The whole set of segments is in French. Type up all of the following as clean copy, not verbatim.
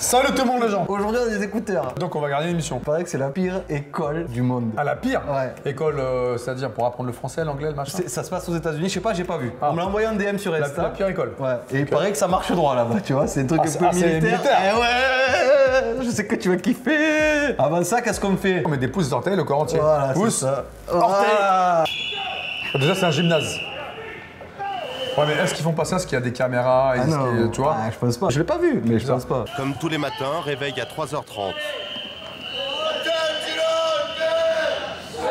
Salut tout le monde les gens. Aujourd'hui on a des écouteurs. Donc on va garder l'émission. Il paraît que c'est la pire école du monde. Ah la pire? Ouais. École, c'est-à-dire pour apprendre le français, l'anglais, le machin? Ça se passe aux États-Unis, je sais pas, j'ai pas vu. Ah. On me l'a envoyé en DM sur Insta. La pire école. Ouais. Et il paraît que ça marche droit là-bas, tu vois, c'est un truc un peu c'est militaire. militaire. Eh ouais, je sais que tu vas kiffer. Avant ça, qu'est-ce qu'on fait? On met des pouces d'orteil, le corps entier. Voilà, c'est pouces, ça. orteil. Voilà. Déjà c'est un gymnase. Ouais mais est-ce qu'ils font pas ça? Est-ce qu'il y a des caméras? Ah non, tu vois? je pense pas. Je l'ai pas vu, mais je pense pas. Comme tous les matins, réveil à 3h30.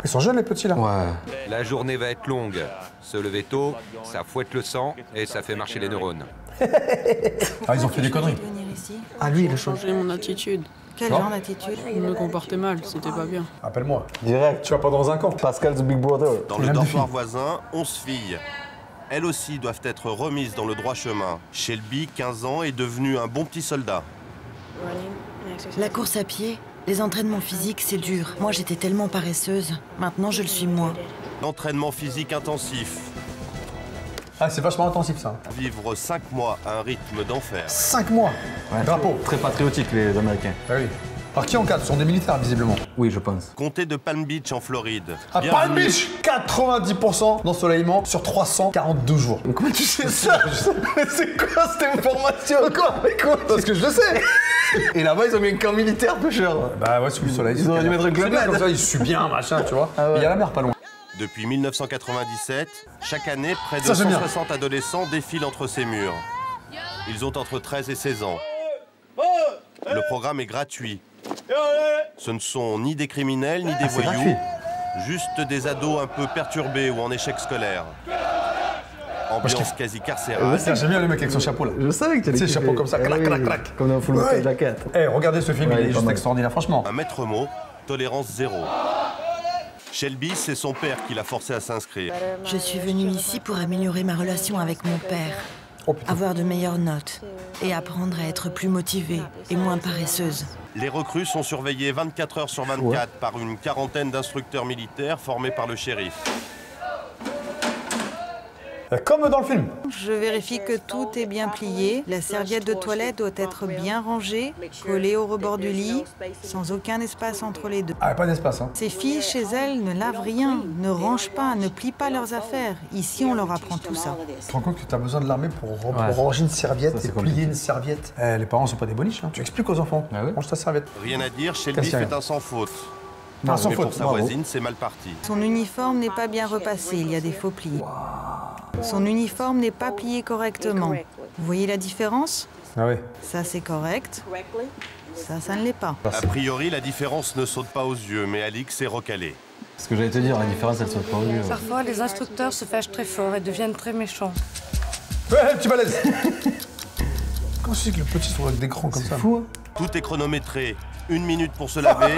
Ils sont jeunes les petits là? Ouais. La journée va être longue. Se lever tôt, ça fouette le sang et ça fait marcher les neurones. Ah ils ont fait des conneries. Ah lui, il a changé. Changer mon attitude. Quel Non. genre d'attitude? Je me comportais mal, c'était pas bien. Appelle-moi. Direct. Tu vas pas dans un camp. Pascal's Big Brother. Dans Il le aime des dortoir filles. voisin, 11 filles. Elles aussi doivent être remises dans le droit chemin. Shelby, 15 ans, est devenu un bon petit soldat. La course à pied, les entraînements physiques, c'est dur. Moi, j'étais tellement paresseuse. Maintenant, je le suis moins. L'entraînement physique intensif. Ah c'est vachement intensif ça. Vivre 5 mois à un rythme d'enfer. 5 mois. Ouais, Drapeau. Très patriotique les Américains. Ah oui. Alors qui encadre? Ce sont des militaires visiblement. Oui, je pense. Comté de Palm Beach en Floride. À Palm Bienvenue. Beach, 90% d'ensoleillement sur 342 jours. Mais comment tu sais ça? Mais c'est quoi cette information? Quoi? Mais quoi? Parce que je le sais. Et là-bas, ils ont mis un camp militaire, pêcheur. Bah ouais, sous le soleil. Ils auraient dû mettre un C'est club bien, med. comme ça, il sue bien, machin, tu vois. Ah ouais. Mais il y a la mer pas loin. Depuis 1997, chaque année, près de Ça, j'aime bien. 160 adolescents défilent entre ces murs. Ils ont entre 13 et 16 ans. Le programme est gratuit. Ce ne sont ni des criminels, ni des c'est voyous, gratuit. juste des ados un peu perturbés ou en échec scolaire. Ambiance quasi carcérale. Tiens, j'aime bien le mec avec son chapeau là. Je savais que tu allais Tu sais, chapeau kiffer. comme ça, Eh clac, oui, clac, clac. Comme dans Full Metal Ouais. Jacket. Eh, regardez ce film, Ouais, il est pas juste mal. extraordinaire, franchement. Un maître mot, tolérance zéro. Shelby, c'est son père qui l'a forcé à s'inscrire. Je suis venue ici pour améliorer ma relation avec mon père, Oh putain. avoir de meilleures notes et apprendre à être plus motivée et moins paresseuse. Les recrues sont surveillées 24 heures sur 24 par une quarantaine d'instructeurs militaires formés par le shérif. Comme dans le film. Je vérifie que tout est bien plié. La serviette de toilette doit être bien rangée, collée au rebord du lit, sans aucun espace entre les deux. Ah, pas d'espace, hein. Ces filles, chez elles, ne lavent rien, ne rangent pas, ne plient pas leurs affaires. Ici, on leur apprend tout ça. Tu te rends compte que tu as besoin de l'armée pour Ouais. ranger une serviette Ça, c'est et plier compliqué. une serviette. Eh, les parents sont pas des boniches, hein. Tu expliques aux enfants. Ah ouais. Range ta serviette. Rien à dire, Shelby Qu'est-ce qu'il y a fait un sans faute. Non, sans Mais faute. pour sa Bravo. voisine, c'est mal parti. Son uniforme n'est pas bien repassé, il y a des faux plis. Son uniforme n'est pas plié correctement. Vous voyez la différence? Ah ouais. Ça, c'est correct. Ça ne l'est pas. A priori, la différence ne saute pas aux yeux, mais Alix est recalée. Ce que j'allais te dire, la différence, elle saute pas au lieu. Parfois, les instructeurs se fâchent très fort et deviennent très méchants. Ouais, petit balèze. Comment c'est que le petit sont avec des grands comme ça? Fou, hein? Tout est chronométré. 1 minute pour se laver,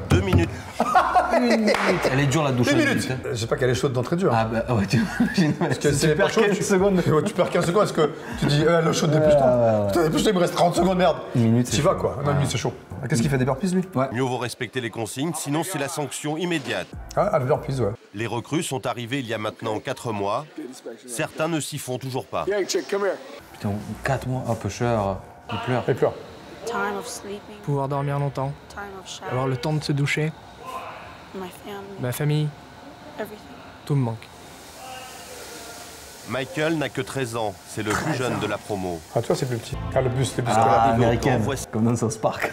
2 minutes. Elle est dure la douche. 10 à minutes. hein. J'espère qu'elle est chaude d'entrée de jeu. Ah bah ouais, Parce que tu pas perds chaud, 15 secondes. Ouais, tu perds 15 secondes parce que tu dis, l'eau chaude, dépêche-toi. ouais. Putain, dépêche-toi, il me reste 30 secondes, merde. Une minute, c'est Tu vas chaud. quoi? Non, une minute, c'est chaud. Ah, qu'est-ce qu'il fait, des burpees, lui? Ouais. Mieux vaut respecter les consignes, sinon c'est la sanction immédiate. Ah, des burpees, ouais. Les recrues sont arrivées il y a maintenant 4 mois. Certains ne s'y font toujours pas. Putain, 4 mois. Oh, peu cher. Il pleure. Et pleure. Pouvoir dormir longtemps, avoir le temps de se doucher, ma famille, tout me manque. Michael n'a que 13 ans, c'est le plus jeune de la promo. Ah, tu vois, c'est plus petit. Ah, le bus, les bus Ah, scolaires. américaine. voici- Comme dans South Park.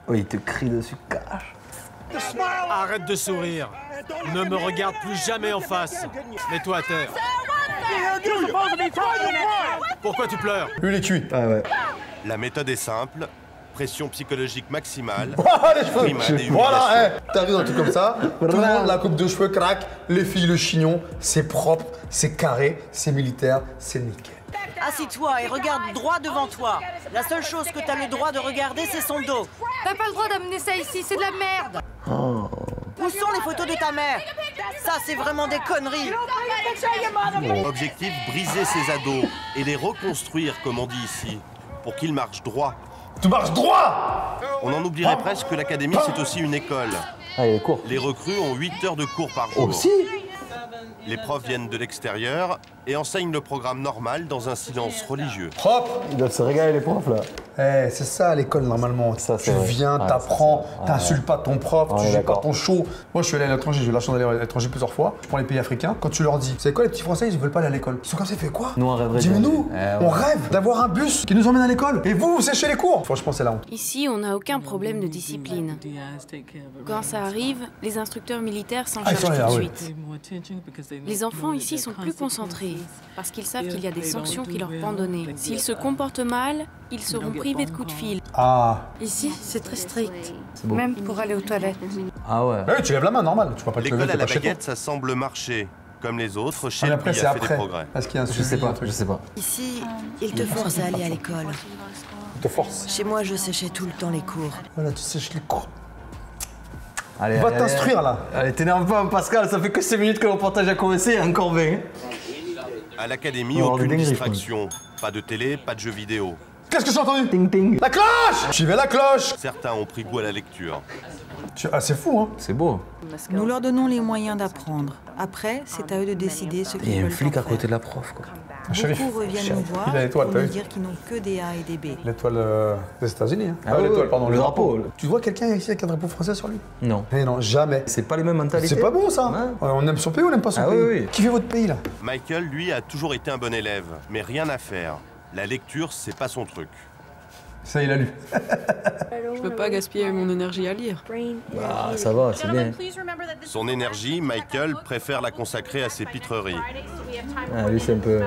Oh, il te crie dessus, cache. Arrête de sourire. Ne me regarde plus jamais en face. Mets-toi à terre. Pourquoi tu pleures? Lui, il est cuit. Ah ouais. La méthode est simple, pression psychologique maximale. Ah, les cheveux. Brimade et Voilà, humiliation. eh, t'arrives dans un truc comme ça, tout le monde, la coupe de cheveux craque, les filles, le chignon, c'est propre, c'est carré, c'est militaire, c'est nickel. Assis-toi et regarde droit devant toi. La seule chose que t'as le droit de regarder, c'est son dos. T'as pas le droit d'amener ça ici, c'est de la merde. Où sont les photos de ta mère? Ça, c'est vraiment des conneries. Objectif, briser ces ados et les reconstruire, comme on dit ici, pour qu'ils marchent droit. Tu marches droit. On en oublierait presque que l'académie, c'est aussi une école. Ah, il est court. Les recrues ont 8 heures de cours par jour. Aussi. Les profs viennent de l'extérieur et enseignent le programme normal dans un silence religieux. Propre. Ils doivent se régaler les profs là. Eh, c'est ça à l'école normalement. Ça, tu vrai. viens, Ouais, t'apprends, ça. t'insultes pas ton prof, On tu est joues pas d'accord. ton show. Moi, je suis allé à l'étranger, j'ai eu la chance d'aller à l'étranger plusieurs fois. Je prends les pays africains. Quand tu leur dis, c'est quoi les petits Français, ils veulent pas aller à l'école. Ils sont comme ça, fait quoi? Nous, on rêverait Dis-moi d'y aller. nous, Eh, ouais. on rêve d'avoir un bus qui nous emmène à l'école. Et vous séchez les cours. Franchement, c'est la honte. Ici, on n'a aucun problème de discipline. Quand ça arrive, les instructeurs militaires s'en Ah, ils chargent sont là, tout de oui. suite. Les enfants ici sont plus concentrés parce qu'ils savent qu'il y a des sanctions qui leur sont données. S'ils se comportent mal, ils seront privés de coups de fil. Ah. Ici, c'est très strict. beau. Même pour aller aux toilettes. Ah ouais. Bah oui, tu lèves la main, normal. Tu vas pas te lever, L'école à t'es la pas chez toi. baguette, ça semble marcher. Comme les autres, Mais Shelby après, c'est a fait des après. progrès. Parce qu'il y a un Je suivi, sais pas, un truc. je sais pas. Ici, ils te forcent à aller à l'école. Il te force. Chez moi, je séchais tout le temps les cours. Voilà, tu sèches les cours. Allez, Va allez, t'instruire, allez. là. Allez, t'énerve pas, Pascal, ça fait que 5 minutes que le reportage a commencé, et encore 20. À l'académie, On va avoir aucune des dingueries, distraction. Pas de télé, pas de jeux vidéo. Qu'est-ce que j'ai entendu? Ting ting. La cloche! J'y vais la cloche! Certains ont pris goût à la lecture. Ah, c'est fou, hein? C'est beau. Nous leur donnons les moyens d'apprendre. Après, c'est à eux de décider ce Il qu'ils y a un veulent flic en à côté faire. de la prof, quoi. Shérif. Beaucoup reviennent nous voir Il a l'étoile, pour t'as nous vu? dire qu'ils n'ont que des A et des B. L'étoile des États-Unis. Hein. Ah oui, l'étoile, oui, pardon, le le drapeau. drapeau. Tu vois quelqu'un ici avec un drapeau français sur lui? Non. Eh non, jamais. C'est pas les mêmes mentalités. C'est pas bon ça. Ouais. On aime son pays ou on n'aime pas son Ah pays? oui, oui. Qui fait votre pays là? Michael, lui, a toujours été un bon élève. Mais rien à faire. La lecture, c'est pas son truc. Ça, il a lu. Je peux pas gaspiller mon énergie à lire. Bah, ça va, c'est bien. Son énergie, Michael préfère la consacrer à ses pitreries. Ah, lui, c'est un peu.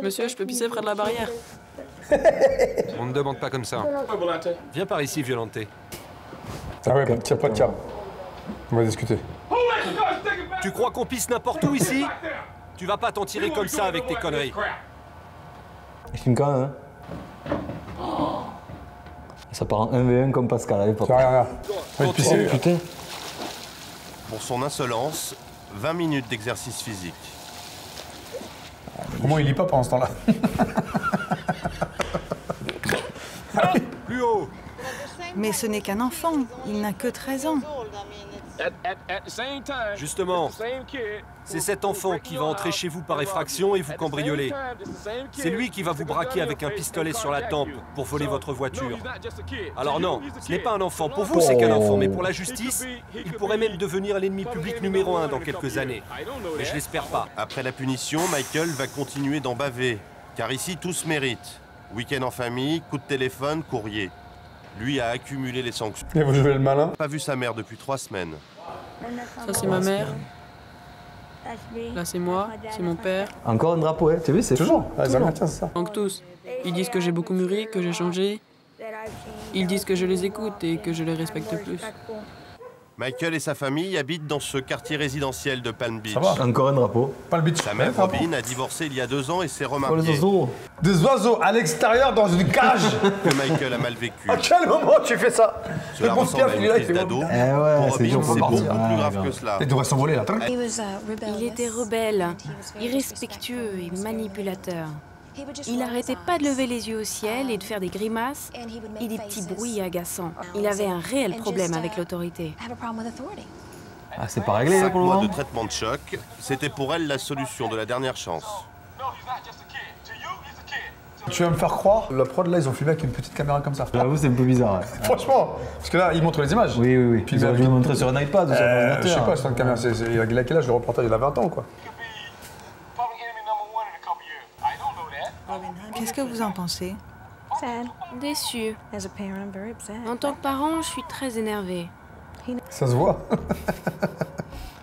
Monsieur, je peux pisser près de la barrière. On ne demande pas comme ça. Viens par ici, Violenté. Ah ouais, tiens, pas de câble. On va discuter. Tu crois qu'on pisse n'importe où ici? Tu vas pas t'en tirer comme ça avec tes conneries. Je filme quand même, hein. Ça part en 1v1 comme Pascal à l'époque. Tiens, regarde, regarde. Continue. Oh, putain. Pour son insolence, 20 minutes d'exercice physique. Comment il lit pas pendant ce temps-là? Plus haut. Mais ce n'est qu'un enfant. Il n'a que 13 ans. Justement, c'est cet enfant qui va entrer chez vous par effraction et vous cambrioler. C'est lui qui va vous braquer avec un pistolet sur la tempe pour voler votre voiture. Alors non, ce n'est pas un enfant. Pour vous, c'est qu'un enfant, mais pour la justice, il pourrait même devenir l'ennemi public numéro 1 dans quelques années. Mais je l'espère pas. Après la punition, Michael va continuer d'en baver. Car ici, tout se mérite. Week-end en famille, coup de téléphone, courrier. Lui a accumulé les sanctions. Et vous jouez le malin? Pas vu sa mère depuis 3 semaines. Ça, c'est ma mère. Là, c'est moi. C'est mon père. Encore un drapeau, hein. Tu as vu, c'est Toujours. Ah, ils toujours. aiment bien, c'est ça. Donc tous. Ils disent que j'ai beaucoup mûri, que j'ai changé. Ils disent que je les écoute et que je les respecte plus. Michael et sa famille habitent dans ce quartier résidentiel de Palm Beach. Ça va. Encore un drapeau. Pas le beach. Sa mère Ouais, Robin a divorcé il y a 2 ans et s'est Oh, les remariée. oiseaux. Des oiseaux à l'extérieur dans une cage. Que Michael a mal vécu. À quel moment tu fais ça? Cela Le pauvre ressemble à Pierre, il une est là, il crise fait d'ado. Eh ouais, Pour c'est Robin, dur c'est pour beaucoup partir. plus Ouais, grave grave. que cela. Il devrait s'envoler là. Il était rebelle, irrespectueux et manipulateur. Il n'arrêtait pas de lever les yeux au ciel et de faire des grimaces et des petits bruits agaçants. Il avait un réel problème avec l'autorité. Ah, c'est pas réglé, là, 5 pour le mois moment. de traitement de choc, c'était pour elle la solution de la dernière chance. Tu vas me faire croire, la prod là, ils ont filmé avec une petite caméra comme ça. J'avoue, c'est un peu bizarre. Ouais. Franchement, parce que là, ils montrent les images. Oui, oui, oui. Puis Ils auraient dû le montrer sur un iPad ou sur un ordinateur. Je sais pas, c'est une caméra. Il a quel âge le reportage? Il a 20 ans quoi. Qu'est-ce que vous en pensez? Déçu. En tant que parent, je suis très énervée. Ça se voit.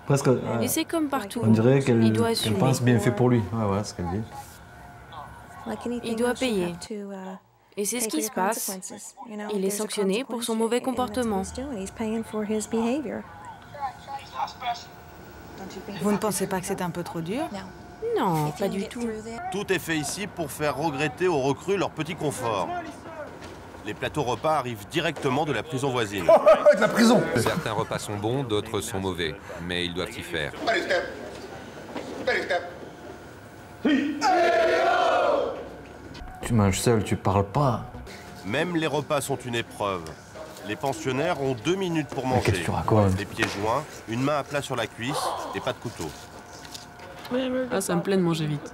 Presque. Et c'est comme partout. On dirait Il qu'elle doit qu'elle assumer. pense bien fait pour lui. Ouais, ouais, c'est ce qu'elle dit. Il doit payer. Et c'est ce qui se passe. Il est sanctionné pour son mauvais comportement. Vous ne pensez pas que c'est un peu trop dur? Non, pas du tout. Tout est fait ici pour faire regretter aux recrues leur petit confort. Les plateaux repas arrivent directement de la prison voisine. Avec la prison. Certains repas sont bons, d'autres sont mauvais. Mais ils doivent y faire. Tu manges seul, tu parles pas. Même les repas sont une épreuve. Les pensionnaires ont 2 minutes pour manger. Qu'est-ce que tu racontes? Les pieds joints, une main à plat sur la cuisse et pas de couteau. Ah, ça me plaît de manger vite.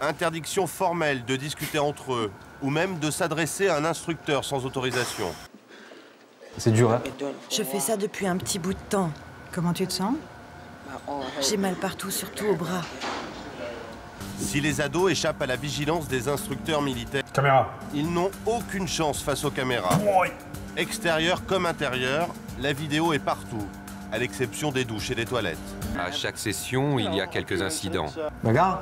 Interdiction formelle de discuter entre eux ou même de s'adresser à un instructeur sans autorisation. C'est dur, hein? Je fais ça depuis un petit bout de temps. Comment tu te sens? J'ai mal partout, surtout au bras. Si les ados échappent à la vigilance des instructeurs militaires, ils n'ont aucune chance face aux caméras. Extérieur comme intérieur, la vidéo est partout, à l'exception des douches et des toilettes. À chaque session, il y a quelques incidents. Bagarre?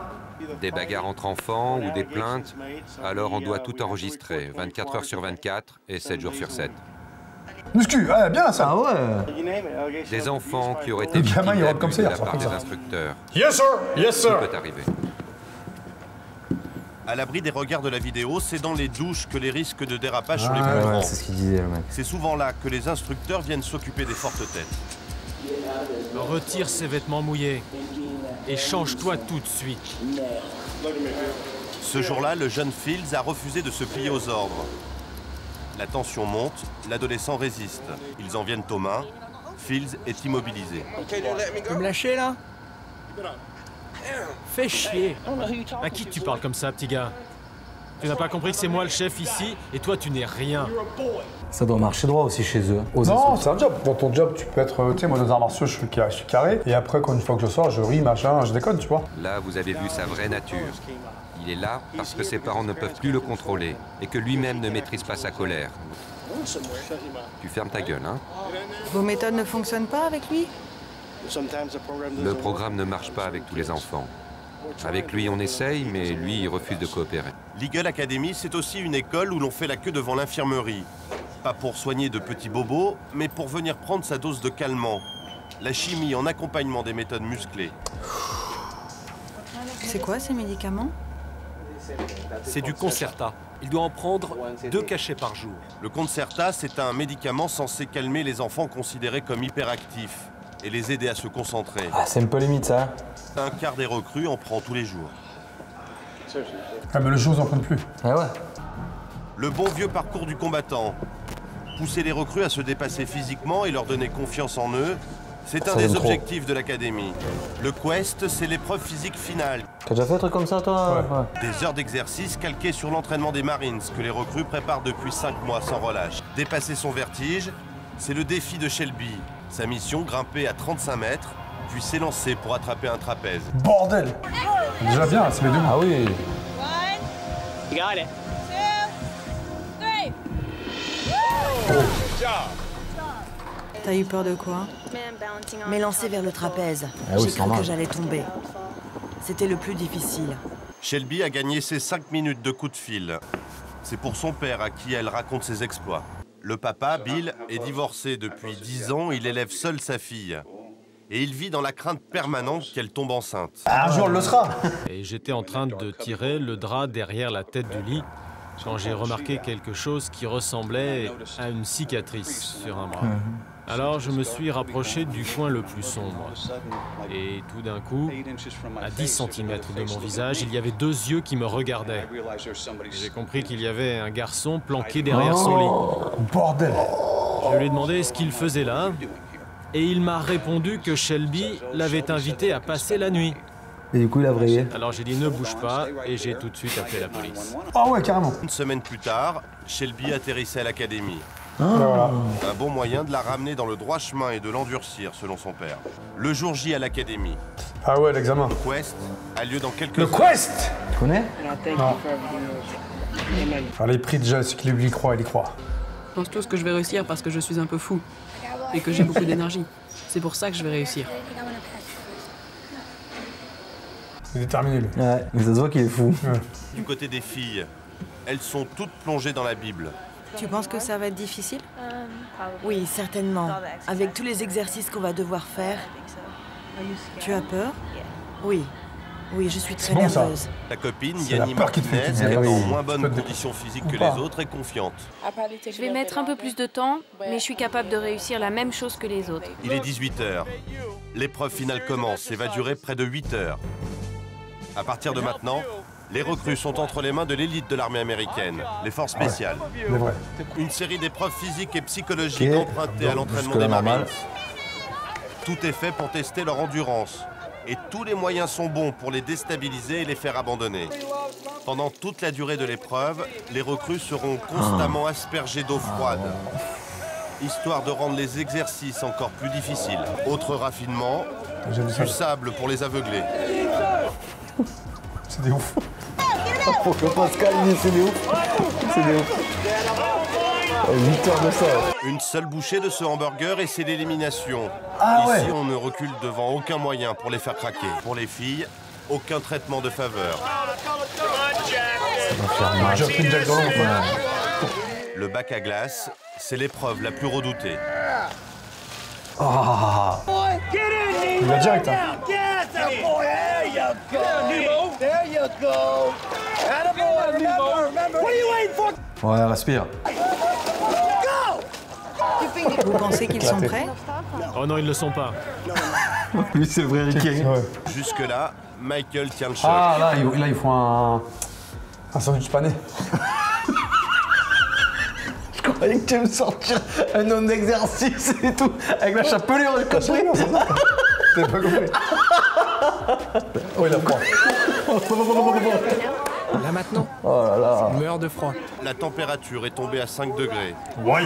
Des bagarres entre enfants ou des plaintes. Alors on doit tout enregistrer, 24 heures sur 24 et 7 jours sur 7. Muscu, ouais, bien ça. Ah ouais. Des enfants qui auraient été Les gamins, ils victimes rentrent comme ça, d'abus de ils la part ressortent des comme ça. instructeurs. Yes sir, yes sir. Tout peut arriver. À l'abri des regards de la vidéo, c'est dans les douches que les risques de dérapage sont les plus grands. C'est ce qu'il disait, le mec. C'est souvent là que les instructeurs viennent s'occuper des fortes têtes. Retire ces vêtements mouillés et change-toi tout de suite. Ce jour-là, le jeune Fields a refusé de se plier aux ordres. La tension monte, l'adolescent résiste. Ils en viennent aux mains. Fields est immobilisé. Tu peux me lâcher, là? Fais chier. À qui tu parles comme ça, petit gars? Tu n'as pas compris que c'est moi le chef ici et toi tu n'es rien. Ça doit marcher droit aussi chez eux. Non, c'est un job. Dans ton job, tu peux être... Tu sais, moi, dans les arts martiaux, je suis carré. Et après, une fois que je sors, je ris, machin, je déconne, tu vois. Là, vous avez vu sa vraie nature. Il est là parce que ses parents ne peuvent plus le contrôler et que lui-même ne maîtrise pas sa colère. Tu fermes ta gueule, hein? Vos méthodes ne fonctionnent pas avec lui? Le programme ne marche pas avec tous les enfants. Avec lui, on essaye, mais lui, il refuse de coopérer. L'Eagle Academy, c'est aussi une école où l'on fait la queue devant l'infirmerie. Pas pour soigner de petits bobos, mais pour venir prendre sa dose de calmant. La chimie en accompagnement des méthodes musclées. C'est quoi ces médicaments? C'est du Concerta. Il doit en prendre 2 cachets par jour. Le Concerta, c'est un médicament censé calmer les enfants considérés comme hyperactifs et les aider à se concentrer. Ah, c'est un peu limite, ça. Un quart des recrues en prend tous les jours. Ah, mais le jour, ils en prennent plus. Ah ouais. Le bon vieux parcours du combattant. Pousser les recrues à se dépasser physiquement et leur donner confiance en eux, c'est un des objectifs de l'académie. Le Quest, c'est l'épreuve physique finale. T'as déjà fait un truc comme ça, toi? Ouais. Des heures d'exercice calquées sur l'entraînement des Marines que les recrues préparent depuis 5 mois sans relâche. Dépasser son vertige, c'est le défi de Shelby. Sa mission, grimper à 35 mètres, puis s'élancer pour attraper un trapèze. Bordel! Déjà bien, c'est les deux. Ah oui. T'as eu peur de quoi? M'élancer vers le trapèze. Ah oui, J'ai c'est cru normal. que j'allais tomber. C'était le plus difficile. Shelby a gagné ses 5 minutes de coup de fil. C'est pour son père à qui elle raconte ses exploits. Le papa, Bill, est divorcé depuis 10 ans. Il élève seul sa fille. Et il vit dans la crainte permanente qu'elle tombe enceinte. Un jour, elle le sera. Et j'étais en train de tirer le drap derrière la tête du lit quand j'ai remarqué quelque chose qui ressemblait à une cicatrice sur un bras. Alors je me suis rapproché du coin le plus sombre. Et tout d'un coup, à 10 cm de mon visage, il y avait 2 yeux qui me regardaient. J'ai compris qu'il y avait un garçon planqué derrière son lit. Bordel! Je lui ai demandé ce qu'il faisait là. Et il m'a répondu que Shelby l'avait invité à passer la nuit. Et du coup, il a vrillé. Alors j'ai dit ne bouge pas et j'ai tout de suite appelé la police. Ah ouais, carrément. Une semaine plus tard, Shelby atterrissait à l'académie. Voilà. Un bon moyen de la ramener dans le droit chemin et de l'endurcir, selon son père. Le jour J à l'académie. Ah ouais, l'examen. Le Quest a lieu dans quelques Le heures. Quest! Tu connais? Non. Enfin, les prix, déjà, c'est qu'il y croit, il y croit. Je pense tous que je vais réussir parce que je suis un peu fou et que j'ai beaucoup d'énergie. C'est pour ça que je vais réussir. C'est déterminé, lui. Ouais, mais ça se voit qu'il est fou. Ouais. Du côté des filles, elles sont toutes plongées dans la Bible. Tu penses que ça va être difficile? Oui, certainement. Avec tous les exercices qu'on va devoir faire. Tu as peur? Oui. Oui, je suis très bon, ça. nerveuse. Ta copine, C'est la Yanni peur qui te fait Martinez, kiffer. est en Oui. moins bonne Tu peux te- condition physique que ou pas. les autres, est confiante. Je vais mettre un peu plus de temps, mais je suis capable de réussir la même chose que les autres. Il est 18h. L'épreuve finale commence et va durer près de 8 heures. À partir de maintenant, Les recrues sont entre les mains de l'élite de l'armée américaine, les forces spéciales. Ouais, une série d'épreuves physiques et psychologiques empruntées à l'entraînement des Marines. Tout est fait pour tester leur endurance. Et tous les moyens sont bons pour les déstabiliser et les faire abandonner. Pendant toute la durée de l'épreuve, les recrues seront constamment aspergées d'eau froide, histoire de rendre les exercices encore plus difficiles. Autre raffinement, du sable pour les aveugler. C'est des ouf. Pourquoi Pascal dit c'est des ouf? C'est des ouf. 8 heures de ça. Une seule bouchée de ce hamburger et c'est l'élimination. Ah Ici, ouais. on ne recule devant aucun moyen pour les faire craquer. Pour les filles, aucun traitement de faveur. Le bac à glace, c'est l'épreuve la plus redoutée. Ah. Il va direct, hein. Ouais, respire. Vous pensez qu'ils sont prêts? Oh non, ils ne le sont pas. Lui, c'est vrai, Ricky. Jusque-là, Michael tient le choc. Ah, là, ils font un sandwich pané. Je croyais que tu allais me sortir un nom d'exercice et tout, avec la chapelure et le cocherie. T'as pas compris. Oh, il a froid. Là maintenant, Oh là là. il meurt de froid. La température est tombée à 5 degrés. Ouais.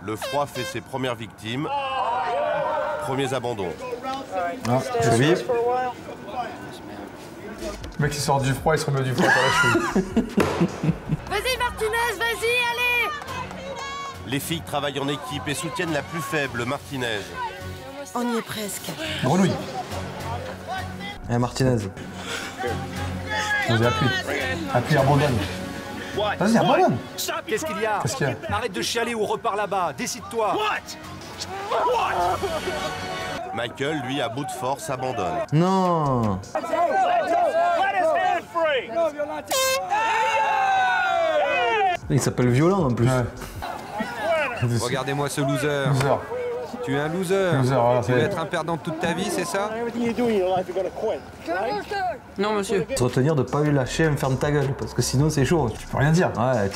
Le froid fait ses premières victimes. Premiers abandons. Ah, je vais vivre. Le mec, il sort du froid, il se remet du froid par la cheville. Vas-y Martinez, vas-y, allez! Les filles travaillent en équipe et soutiennent la plus faible, Martinez. On y est presque. Grenouille. Eh, Martinez. Vas-y, appuie. Appuie, abandonne. Vas-y, abandonne. Qu'est-ce qu'il y a? Qu'est-ce qu'il y a? Arrête de chialer ou repars là-bas. Décide-toi. Michael, lui, à bout de force, abandonne. Non. Il s'appelle Violent en plus. Ouais. Regardez-moi ce loser. Loser. Tu es un loser. Loser, voilà, Tu veux être un perdant toute ta vie, c'est ça? Non, monsieur. Se retenir de pas lui lâcher, me ferme ta gueule, parce que sinon c'est chaud. Tu peux rien dire. Ouais,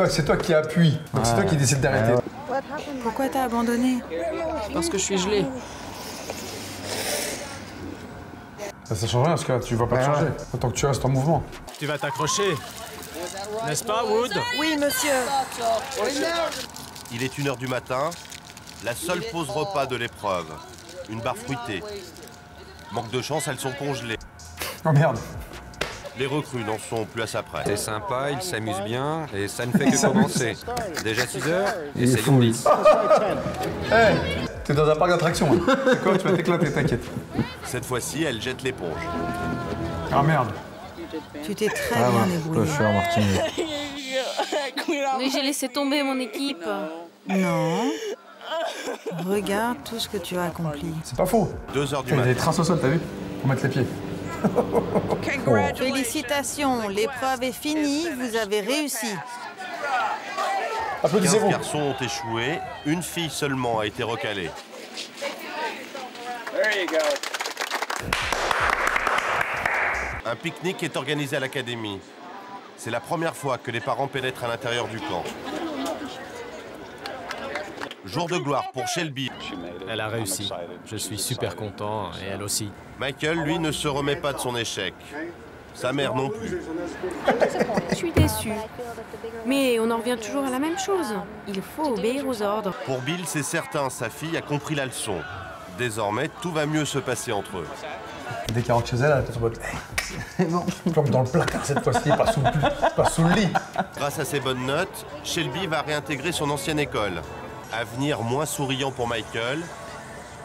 C'est toi qui appuie. Donc c'est toi qui décide d'arrêter. Pourquoi t'as abandonné? Parce que je suis gelé. Ça change rien parce que tu vas pas te changer. Tant que tu restes en mouvement. Tu vas t'accrocher. N'est-ce pas, Wood? Oui, monsieur. Il est 1h du matin. La seule pause repas de l'épreuve. Une barre fruitée. Manque de chance, elles sont congelées. Oh merde. Les recrues n'en sont plus à sa près. C'est sympa, ils s'amusent bien, et ça ne fait que commencer. Déjà 6 heures, Il est essayons fou. 10. Hey, t'es dans un parc d'attractions. C'est quoi? Tu vas t'éclater, t'inquiète. Cette fois-ci, elle jette l'éponge. Ah merde. Tu t'es très bien débrouillé. Cocheur, Martinez. Mais j'ai laissé tomber mon équipe. Non. Regarde tout ce que tu as accompli. C'est pas faux. 2h du Il y a des matin. traces au sol, t'as vu? Pour mettre les pieds. Félicitations, l'épreuve est finie, vous avez réussi. 15 Applaudissez-vous. garçons ont échoué. Une fille seulement a été recalée. Un pique-nique est organisé à l'académie. C'est la première fois que les parents pénètrent à l'intérieur du camp. Jour de gloire pour Shelby. Elle a réussi. Je suis super content, et elle aussi. Michael, lui, ne se remet pas de son échec. Sa mère non plus. Je suis déçue. Mais on en revient toujours à la même chose. Il faut obéir aux ordres. Pour Bill, c'est certain, sa fille a compris la leçon. Désormais, tout va mieux se passer entre eux. Dès qu'elle rentre chez elle, elle est en mode. C'est bon. Comme dans le placard cette fois-ci, pas sous le lit. Grâce à ses bonnes notes, Shelby va réintégrer son ancienne école. Avenir moins souriant pour Michael.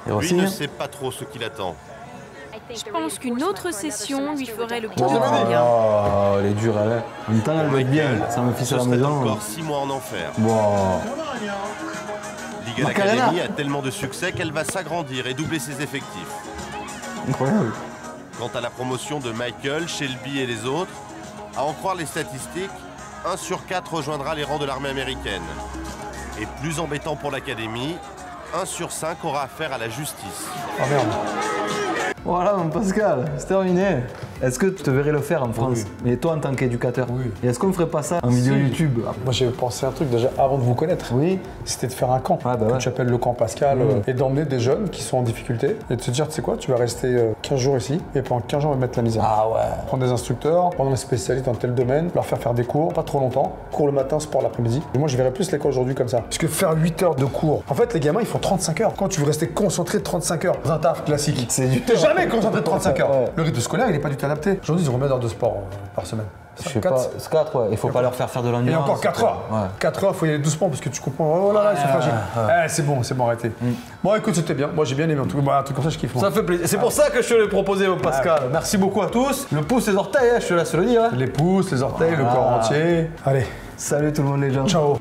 Lui ne sait pas trop ce qu'il attend. Je pense qu'une autre session lui ferait le plus de bien. Oh, elle est dure, elle. En même temps, elle va être bien. Ça me fiche à la maison. Encore 6 mois en enfer. Bon. Legal Academy a tellement de succès qu'elle va s'agrandir et doubler ses effectifs. Incroyable. Quant à la promotion de Michael, Shelby et les autres, à en croire les statistiques, 1 sur 4 rejoindra les rangs de l'armée américaine. Et plus embêtant pour l'académie, 1 sur 5 aura affaire à la justice. Oh merde. Voilà, mon Pascal, c'est terminé. Est-ce que tu te verrais le faire en France? Mais toi en tant qu'éducateur? Et est-ce qu'on ne ferait pas ça en vidéo YouTube? Moi j'ai pensé à un truc déjà avant de vous connaître. Oui. C'était de faire un camp que tu appelles le camp Pascal et d'emmener des jeunes qui sont en difficulté et de se dire, tu sais quoi, tu vas rester 15 jours ici et pendant 15 jours on va mettre la misère. Ah ouais. Prendre des instructeurs, prendre des spécialistes dans tel domaine, leur faire des cours, pas trop longtemps, cours le matin, sport l'après-midi. Et moi je verrais plus l'école aujourd'hui comme ça. Parce que faire 8 heures de cours, en fait les gamins ils font 35 heures. Quand tu veux rester concentré 35 heures dans un taf classique, t'es jamais concentré 35 heures. Le rythme scolaire il est pas du tout adapté. Aujourd'hui ils ont combien d'heures de sport par semaine? Je sais pas, 4, ouais. Il faut pas leur faire de l'ennui. Et encore 4 heures. 4 heures, il faut y aller doucement parce que tu comprends. Oh là là, ils sont fragiles. C'est bon, arrêtez. Bon, écoute, c'était bien. Moi, j'ai bien aimé. Un truc comme ça, je kiffe. Ça fait plaisir. C'est pour ça que je te l'ai proposé, Pascal. Merci beaucoup à tous. Le pouce, les orteils, je te laisse le dire. Les pouces, les orteils, le corps entier. Allez. Salut tout le monde, les gens. Ciao.